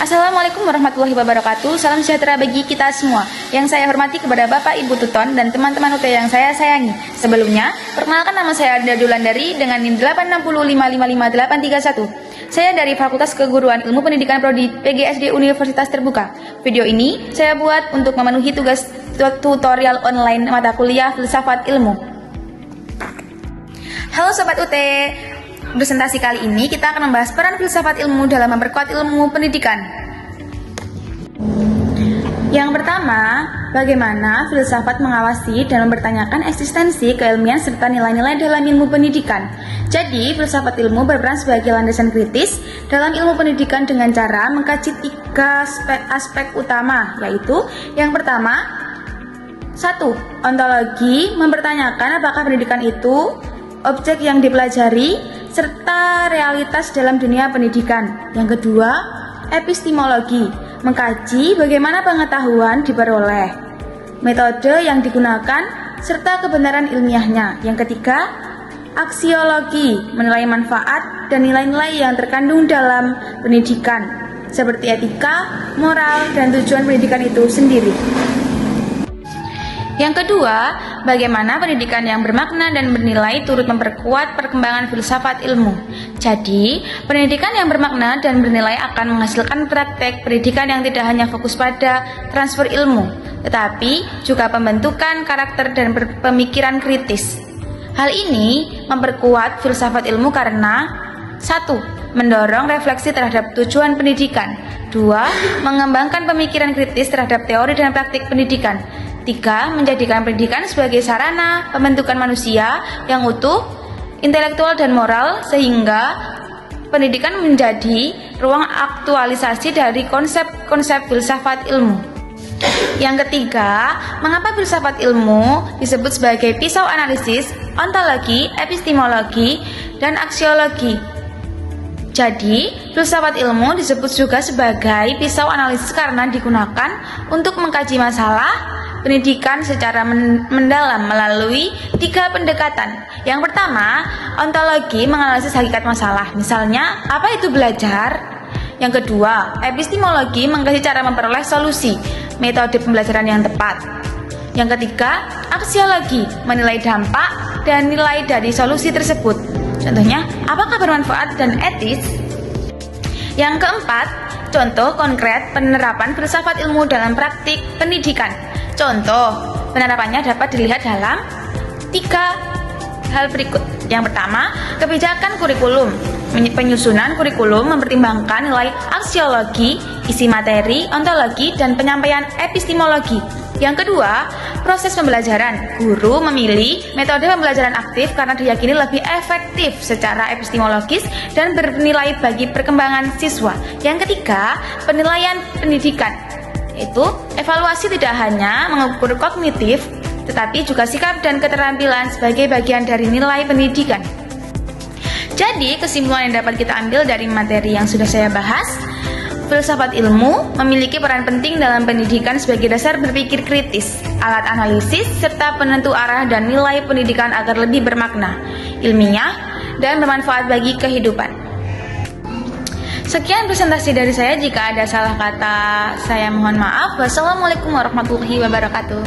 Assalamualaikum warahmatullahi wabarakatuh. Salam sejahtera bagi kita semua. Yang saya hormati kepada Bapak Ibu Tuton dan teman-teman UT yang saya sayangi. Sebelumnya, perkenalkan nama saya Anda Dulandari dengan NIM 860555831. Saya dari Fakultas Keguruan Ilmu Pendidikan Prodi PGSD Universitas Terbuka. Video ini saya buat untuk memenuhi tugas tutorial online mata kuliah Filsafat Ilmu. Halo Sobat UT. Presentasi kali ini kita akan membahas peran filsafat ilmu dalam memperkuat ilmu pendidikan. Yang pertama, bagaimana filsafat mengawasi dan mempertanyakan eksistensi keilmian serta nilai-nilai dalam ilmu pendidikan. Jadi, filsafat ilmu berperan sebagai landasan kritis dalam ilmu pendidikan dengan cara mengkaji tiga aspek utama, yaitu yang pertama, 1. Ontologi, mempertanyakan apakah pendidikan itu objek yang dipelajari serta realitas dalam dunia pendidikan. Yang kedua, epistemologi, mengkaji bagaimana pengetahuan diperoleh, metode yang digunakan, serta kebenaran ilmiahnya. Yang ketiga, aksiologi, menilai manfaat dan nilai-nilai yang terkandung dalam pendidikan, seperti etika, moral, dan tujuan pendidikan itu sendiri. Yang kedua, bagaimana pendidikan yang bermakna dan bernilai turut memperkuat perkembangan filsafat ilmu. Jadi, pendidikan yang bermakna dan bernilai akan menghasilkan praktek pendidikan yang tidak hanya fokus pada transfer ilmu, tetapi juga pembentukan karakter dan pemikiran kritis. Hal ini memperkuat filsafat ilmu karena 1. Mendorong refleksi terhadap tujuan pendidikan. 2. Mengembangkan pemikiran kritis terhadap teori dan praktik pendidikan. 3. Menjadikan pendidikan sebagai sarana pembentukan manusia yang utuh, intelektual dan moral, sehingga pendidikan menjadi ruang aktualisasi dari konsep-konsep filsafat ilmu. Yang ketiga, mengapa filsafat ilmu disebut sebagai pisau analisis, ontologi, epistemologi, dan aksiologi? Jadi, filsafat ilmu disebut juga sebagai pisau analisis karena digunakan untuk mengkaji masalah pendidikan secara mendalam melalui tiga pendekatan. Yang pertama, ontologi, menganalisis hakikat masalah. Misalnya, apa itu belajar? Yang kedua, epistemologi, mengkaji cara memperoleh solusi, metode pembelajaran yang tepat. Yang ketiga, aksiologi, menilai dampak dan nilai dari solusi tersebut. Contohnya, apakah bermanfaat dan etis? Yang keempat, contoh konkret penerapan filsafat ilmu dalam praktik pendidikan. Contoh penerapannya dapat dilihat dalam tiga hal berikut. Yang pertama, kebijakan kurikulum. Penyusunan kurikulum mempertimbangkan nilai aksiologi, isi materi, ontologi, dan penyampaian epistemologi. Yang kedua, proses pembelajaran. Guru memilih metode pembelajaran aktif karena diyakini lebih efektif secara epistemologis dan bernilai bagi perkembangan siswa. Yang ketiga, penilaian pendidikan, yaitu evaluasi tidak hanya mengukur kognitif, tetapi juga sikap dan keterampilan sebagai bagian dari nilai pendidikan. Jadi, kesimpulan yang dapat kita ambil dari materi yang sudah saya bahas, filsafat ilmu memiliki peran penting dalam pendidikan sebagai dasar berpikir kritis, alat analisis, serta penentu arah dan nilai pendidikan agar lebih bermakna, ilmiah, dan bermanfaat bagi kehidupan. Sekian presentasi dari saya. Jika ada salah kata, saya mohon maaf. Wassalamualaikum warahmatullahi wabarakatuh.